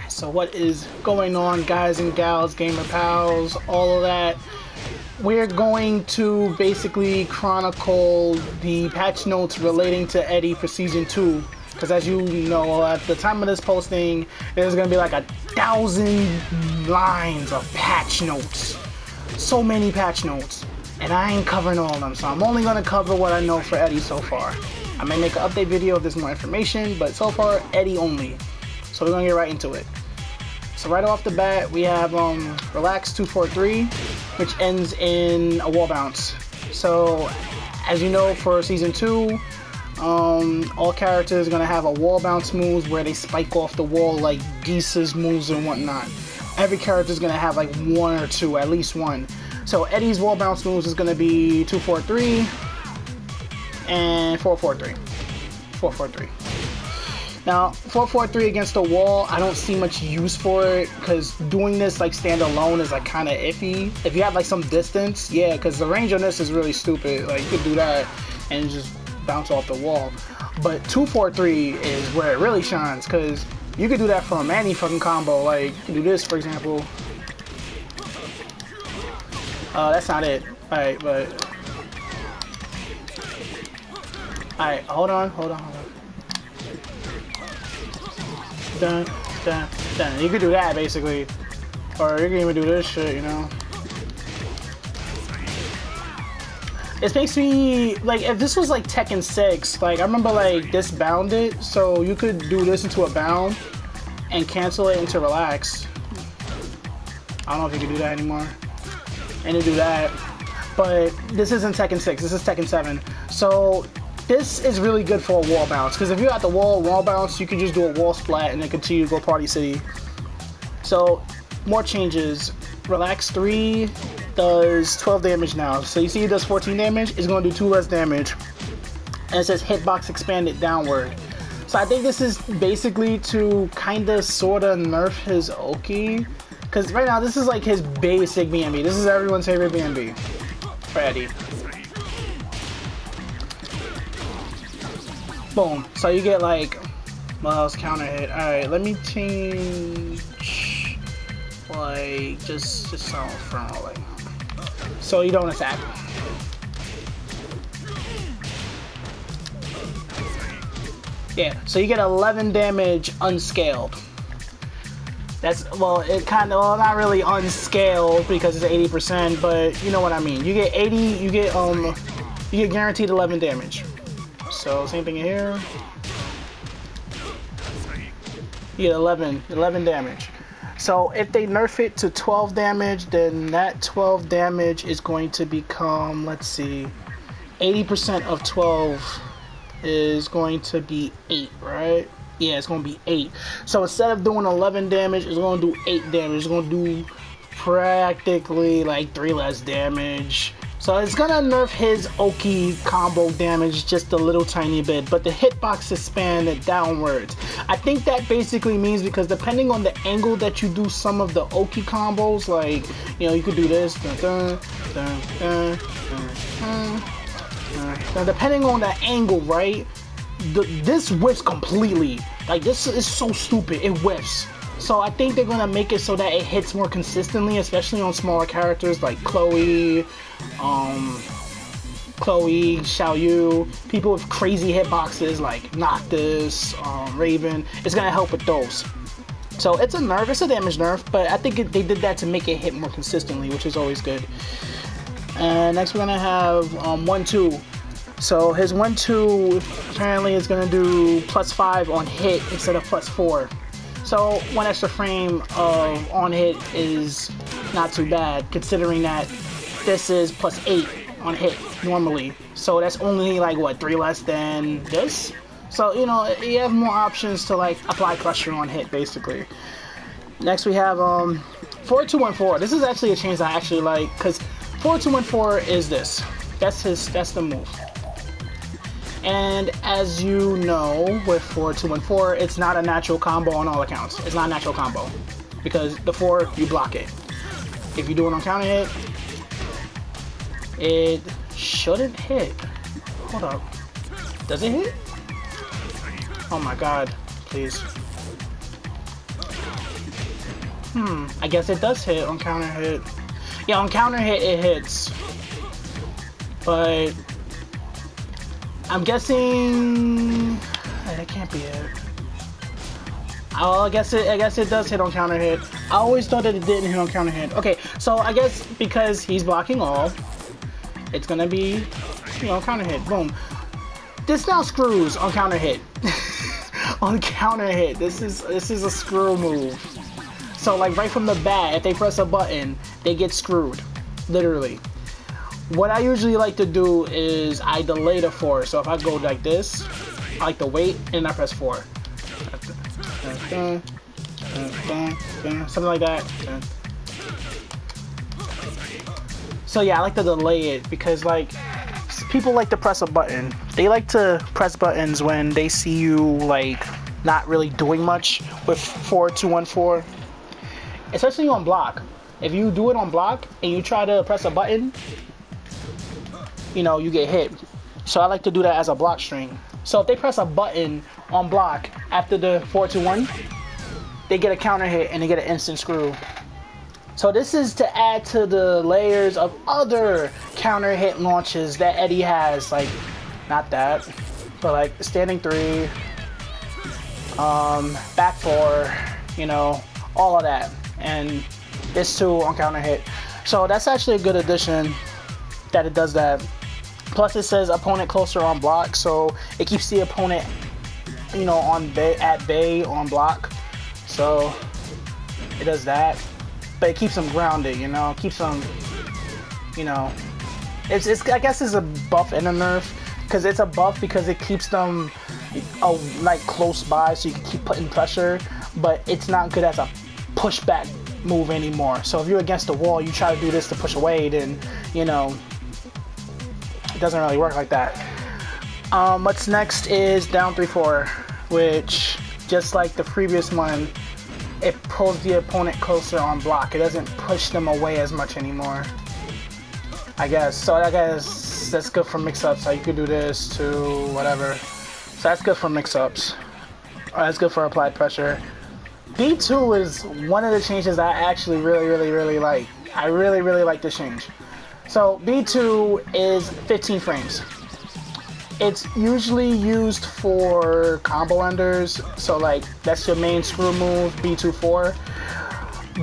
So what is going on, guys and gals, gamer pals, all of that? We're going to basically chronicle the patch notes relating to Eddy for Season 2. Because as you know, at the time of this posting, there's going to be like 1,000 lines of patch notes. So many patch notes. And I ain't covering all of them, so I'm only going to cover what I know for Eddy so far. I may make an update video if there's more information, but so far, Eddy only. So we're going to get right into it. So right off the bat, we have Relax 243, which ends in a wall bounce. So, as you know, for Season 2, all characters are going to have a wall bounce moves where they spike off the wall like Geese's moves and whatnot. Every character is going to have like one or two, at least one. So Eddy's wall bounce moves is going to be 243 and 443. 443. Now, 443 against the wall, I don't see much use for it because doing this like standalone is like kind of iffy. If you have like some distance, yeah, because the range on this is really stupid. Like you could do that and just bounce off the wall. But 243 is where it really shines because you could do that from any fucking combo. Like you can do this, for example. That's not it. Alright, but alright, hold on. Dun, dun, dun. You could do that basically, or you can even do this shit, you know. It makes me like if this was like Tekken 6, like I remember like this bounded, so you could do this into a bound and cancel it into relax. I don't know if you can do that anymore, and to do that, but this isn't Tekken 6. This is Tekken 7. So this is really good for a wall bounce, because if you're at the wall bounce, you can just do a wall splat and then continue to go Party City. So, more changes. Relax 3 does 12 damage now. So you see it does 14 damage, it's going to do 2 less damage. And it says hitbox expanded downward. So I think this is basically to kind of sort of nerf his okie. Because right now this is like his basic BNB. This is everyone's favorite BNB for Eddy. Boom. So you get like, well, else counter hit. Alright, let me change like just sound from like so you don't attack. Yeah, so you get 11 damage unscaled. That's, well, it kind of, well, not really unscaled because it's 80%, but you know what I mean. You get 80, you get guaranteed 11 damage. So same thing here. You get 11 damage. So if they nerf it to 12 damage, then that 12 damage is going to become, let's see, 80% of 12 is going to be 8, right? Yeah, it's going to be 8. So instead of doing 11 damage, it's going to do 8 damage. It's going to do practically like 3 less damage. So it's going to nerf his okie combo damage just a little tiny bit, but the hitbox expanded downwards. I think that basically means because depending on the angle that you do some of the okie combos, like, you know, you could do this, now depending on the angle, right, this whiffs completely. Like, this is so stupid, it whiffs. So I think they're gonna make it so that it hits more consistently, especially on smaller characters like Chloe, Xiao Yu, people with crazy hitboxes like Noctis, Raven. It's gonna help with those. So it's a nerf, it's a damage nerf, but I think they did that to make it hit more consistently, which is always good. And next we're gonna have 1-2. So his 1-2 apparently is gonna do +5 on hit instead of +4. So 1 extra frame of on hit is not too bad, considering that this is +8 on hit normally. So that's only like what, 3 less than this? So you know, you have more options to like apply pressure on hit basically. Next we have 4214. This is actually a change that I actually like, because 4214 is this. That's the move. And as you know, with 4214, it's not a natural combo on all accounts. It's not a natural combo because the 4, you block it. If you do it on counter hit, it shouldn't hit. Hold up. Does it hit? Oh my god, please. I guess it does hit on counter hit. Yeah, on counter hit it hits. But I'm guessing that can't be it. Oh, I guess it does hit on counter hit. I always thought that it didn't hit on counter hit. Okay, so I guess because he's blocking all, it's gonna be, you know, counter hit. Boom. This now screws on counter hit. On counter hit, this is a screw move. So like right from the bat, if they press a button, they get screwed, literally. What I usually like to do is I delay the 4. So if I go like this, I like to wait and I press 4. Something like that. So yeah, I like to delay it because like people like to press a button. They like to press buttons when they see you like not really doing much with 4-2-1-4, especially on block. If you do it on block and you try to press a button, you know, you get hit. So I like to do that as a block string. So if they press a button on block after the 4-2-1, they get a counter hit and they get an instant screw. So this is to add to the layers of other counter hit launches that Eddy has, like, not that, but like standing 3, back 4, you know, all of that. And this too on counter hit. So that's actually a good addition that it does that. Plus it says opponent closer on block, so it keeps the opponent, you know, at bay on block. So it does that. But it keeps them grounded, you know, keeps them, you know, it's I guess it's a buff and a nerf, because it's a buff because it keeps them like close by so you can keep putting pressure, but it's not good as a pushback move anymore. So if you're against the wall, you try to do this to push away, then, you know, it doesn't really work like that. What's next is down 3-4, which just like the previous one, it pulls the opponent closer on block. It doesn't push them away as much anymore, I guess. So I guess that's good for mix-ups. So you could do this to whatever. So that's good for mix-ups. That's good for applied pressure. B2 is one of the changes I actually really like. I really like this change. So B2 is 15 frames. It's usually used for combo enders, so like that's your main screw move, B2-4.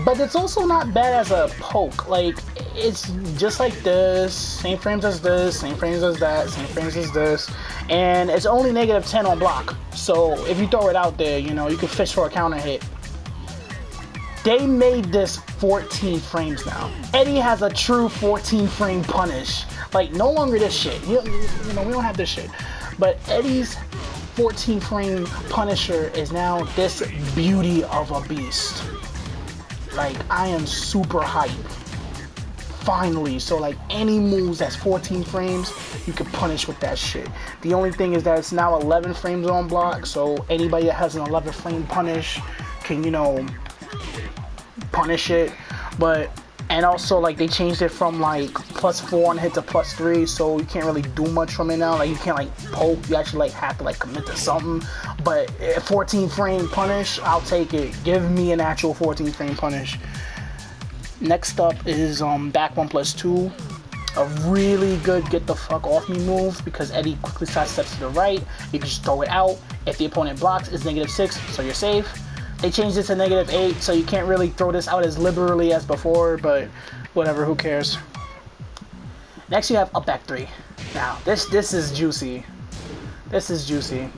But it's also not bad as a poke. Like, it's just like this, same frames as this, same frames as that, same frames as this, and it's only -10 on block. So if you throw it out there, you know, you can fish for a counter hit. They made this 14 frames now. Eddy has a true 14 frame punish. Like, no longer this shit. You know, we don't have this shit. But Eddy's 14 frame Punisher is now this beauty of a beast. Like, I am super hyped. Finally. So, like, any moves that's 14 frames, you can punish with that shit. The only thing is that it's now 11 frames on block. So, anybody that has an 11 frame punish can, you know, punish it. But and also, like, they changed it from like +4 on hit to +3, so you can't really do much from it now. Like, you can't like poke, you actually like have to like commit to something. But 14 frame punish, I'll take it. Give me an actual 14 frame punish. Next up is back 1+2, a really good get the fuck off me move, because Eddy quickly sidesteps to the right. You can just throw it out. If the opponent blocks, it's -6, so you're safe. They changed it to -8, so you can't really throw this out as liberally as before, but whatever, who cares. Next you have up back 3. Now, this is juicy. This is juicy.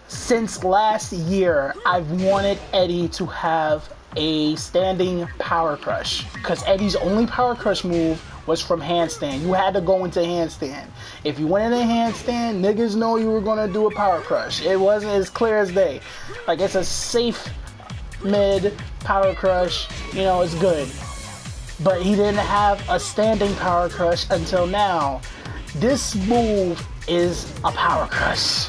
Since last year, I've wanted Eddy to have a standing power crush, because Eddy's only power crush move was from handstand. You had to go into handstand. If you went into handstand, niggas know you were gonna do a power crush. It wasn't as clear as day. Like, it's a safe mid power crush, you know, it's good. But he didn't have a standing power crush until now. This move is a power crush,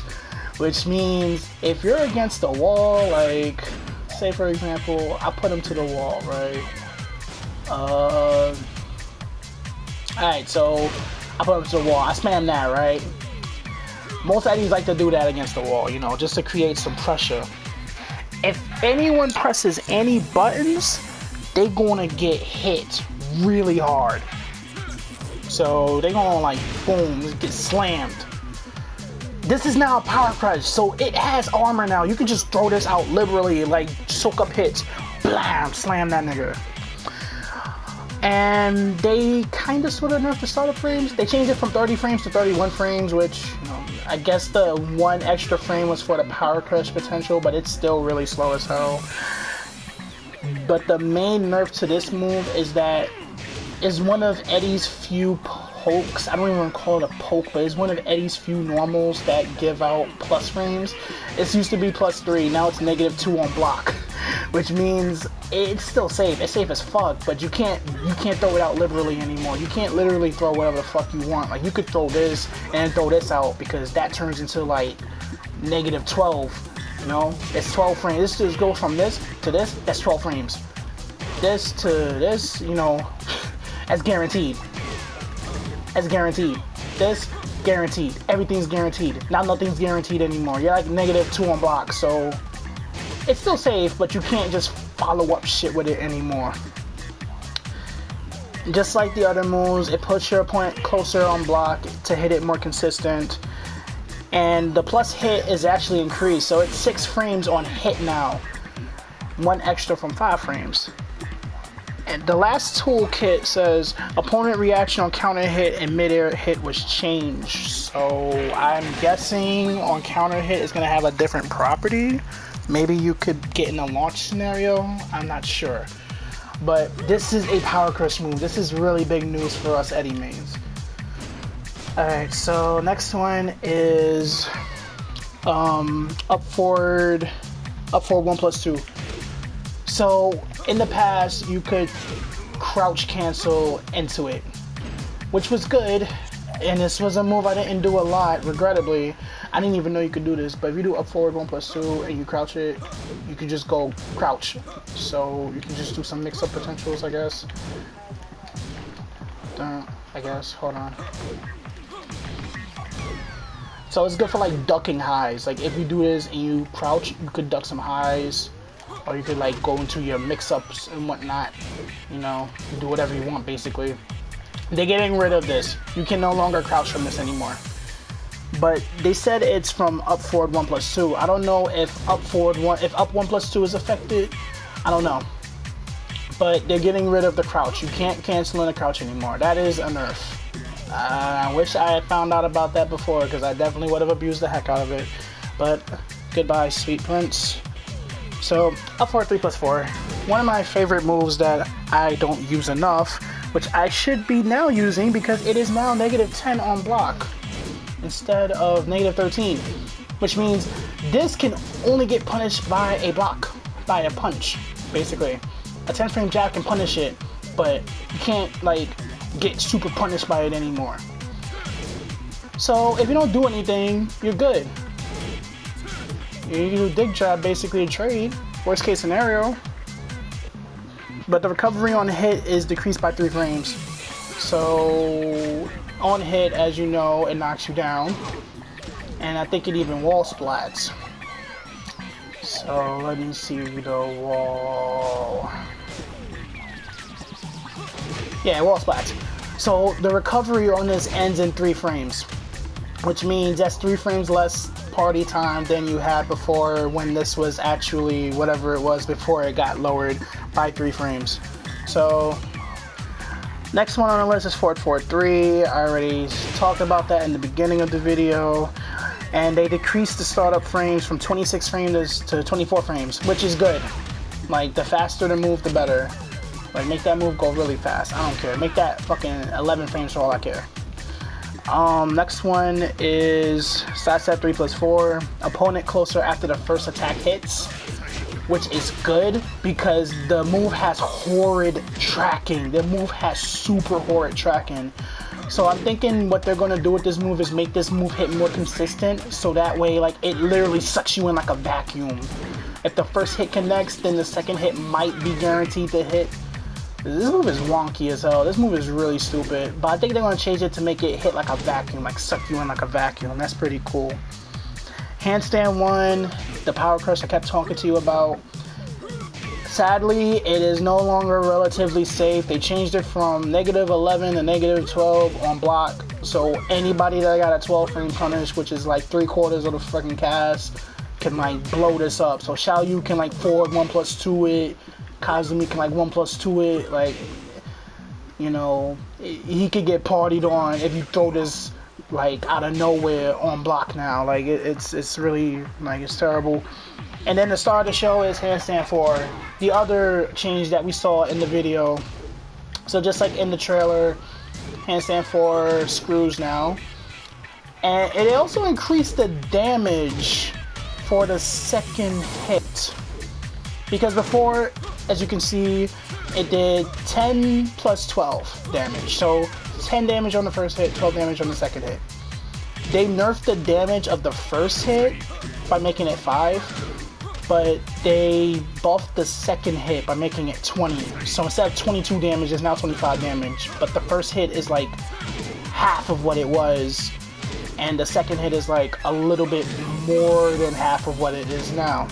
which means if you're against the wall, like, say for example, I put him to the wall, right? Alright, so I put him to the wall. I spam that, right? Most Eddies like to do that against the wall, you know, just to create some pressure. if anyone presses any buttons, they gonna get hit really hard. So they gonna like boom, get slammed. This is now a power crush, so it has armor now. You can just throw this out liberally, like soak up hits. Blam, slam that nigga. And they kind of sort of nerfed the startup frames. They changed it from 30 frames to 31 frames, which, you know, I guess the one extra frame was for the power crush potential, but it's still really slow as hell. But the main nerf to this move is that it's one of Eddy's few pokes. I don't even call it a poke, but it's one of Eddy's few normals that give out plus frames. It used to be +3, now it's -2 on block, which means it's still safe. It's safe as fuck, but you can't throw it out liberally anymore. You can't literally throw whatever the fuck you want. Like, you could throw this and throw this out, because that turns into like -12. You know, it's 12 frames. This just goes from this to this. That's 12 frames. This to this, you know, that's guaranteed. That's guaranteed. This, guaranteed. Everything's guaranteed. Now nothing's guaranteed anymore. You're like -2 on block, so it's still safe, but you can't just follow up shit with it anymore. Just like the other moves, it puts your opponent closer on block to hit it more consistent. And the plus hit is actually increased, so it's 6 frames on hit now. 1 extra from 5 frames. And the last toolkit says opponent reaction on counter hit and mid-air hit was changed. So I'm guessing on counter hit is going to have a different property. Maybe you could get in a launch scenario. I'm not sure. But this is a power crush move. This is really big news for us Eddy mains. Alright, so next one is up forward 1+2. So in the past you could crouch cancel into it, which was good, and this was a move I didn't do a lot, regrettably. I didn't even know you could do this, but if you do up forward 1+2 and you crouch it, you can just go crouch. So you can just do some mix-up potentials, I guess. Hold on. So it's good for like ducking highs. Like if you do this and you crouch, you could duck some highs, or you could like go into your mix-ups and whatnot. You know, do whatever you want basically. They're getting rid of this. You can no longer crouch from this anymore. But they said it's from up forward 1+2. I don't know if up 1+2 is affected. I don't know. But they're getting rid of the crouch. You can't cancel in a crouch anymore. That is a nerf. I wish I had found out about that before, because I definitely would have abused the heck out of it. But goodbye, sweet prince. So up forward 3+4. One of my favorite moves that I don't use enough, which I should be now using because it is now -10 on block instead of -13, which means this can only get punished by a block, by a punch, basically. A 10 frame jab can punish it, but you can't like get super punished by it anymore. So if you don't do anything, you're good. You can do dig jab, basically a trade, worst case scenario. But the recovery on hit is decreased by 3 frames. So on hit, as you know, it knocks you down. And I think it even wall splats. So let me see the wall. Yeah, wall splats. So the recovery on this ends in 3 frames, which means that's 3 frames less party time than you had before, when this was actually whatever it was before it got lowered by 3 frames. So next one on the list is forward 4-3. I already talked about that in the beginning of the video. And they decreased the startup frames from 26 frames to 24 frames, which is good. Like, the faster the move, the better. Like, make that move go really fast. I don't care. Make that fucking 11 frames for all I care. Next one is sidestep 3+4. Opponent closer after the first attack hits, which is good because the move has horrid tracking. The move has super horrid tracking. So I'm thinking what they're going to do with this move is make this move hit more consistent, so that way like it literally sucks you in like a vacuum. If the first hit connects, then the second hit might be guaranteed to hit. This move is wonky as hell. This move is really stupid, but I think they're going to change it to make it hit like a vacuum, like suck you in like a vacuum. That's pretty cool. Handstand 1, the power crush I kept talking to you about. Sadly, it is no longer relatively safe. They changed it from -11 to -12 on block. So anybody that got a 12 frame punish, which is like 3/4 of the freaking cast, can like blow this up. So Xiaoyu can like forward 1+2 it. Kazumi can like 1+2 it. Like, you know, he could get partied on if you throw this like out of nowhere on block now. Like it's really like it's terrible. And then the star of the show is Handstand 4, the other change that we saw in the video. So just like in the trailer, Handstand 4 screws now. And it also increased the damage for the second hit. Because before, as you can see, it did 10 plus 12 damage. So 10 damage on the first hit, 12 damage on the second hit. They nerfed the damage of the first hit by making it 5. But they buffed the second hit by making it 20. So instead of 22 damage, it's now 25 damage. But the first hit is like half of what it was. And the second hit is like a little bit more than half of what it is now.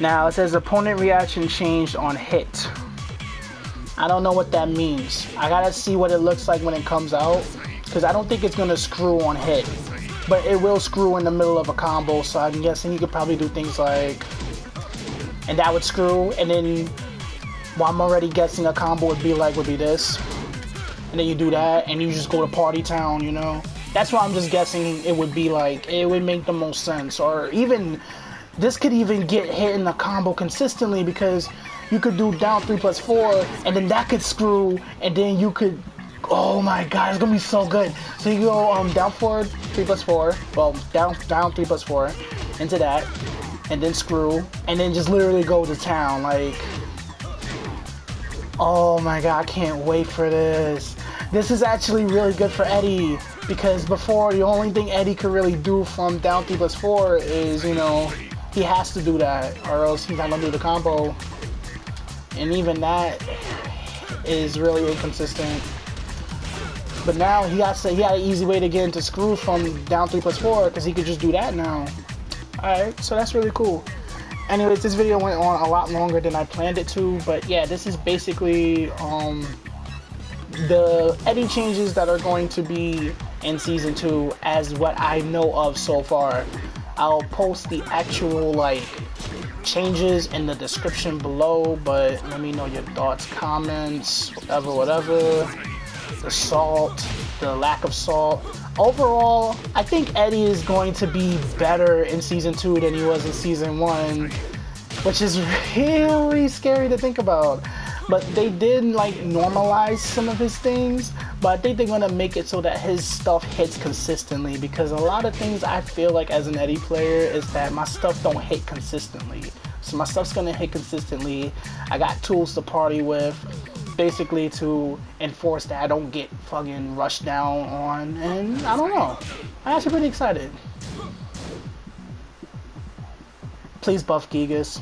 Now it says opponent reaction changed on hit. I don't know what that means. I gotta see what it looks like when it comes out. Because I don't think it's gonna screw on hit. But it will screw in the middle of a combo, so I'm guessing you could probably do things like, and that would screw, and then, well, I'm already guessing a combo would be this, and then you do that, and you just go to Party Town, you know? That's what I'm just guessing it would be like. It would make the most sense, or even, this could even get hit in the combo consistently, because you could do down 3+4, and then that could screw, and then you could, oh my god, it's gonna be so good. So you go down forward 3+4, well down 3+4 into that, and then screw, and then just literally go to town. Like, oh my god, I can't wait for this. This is actually really good for Eddy, because before the only thing Eddy could really do from down 3+4 is, you know, he has to do that or else he's not gonna do the combo, and even that is really inconsistent. But now he had an easy way to get into screw from down 3+4 because he could just do that now. Alright, so that's really cool. Anyways, this video went on a lot longer than I planned it to, but yeah, this is basically the Eddy changes that are going to be in Season 2 as what I know of so far. I'll post the actual like changes in the description below, but let me know your thoughts, comments, whatever. The salt, the lack of salt. Overall, I think Eddy is going to be better in Season 2 than he was in Season 1, which is really scary to think about. But they did like normalize some of his things, but I think they're gonna make it so that his stuff hits consistently, because a lot of things I feel like as an Eddy player is that my stuff don't hit consistently. So my stuff's gonna hit consistently. I got tools to party with, basically to enforce that I don't get fucking rushed down on, and I don't know. I'm actually pretty excited. Please buff Gigas.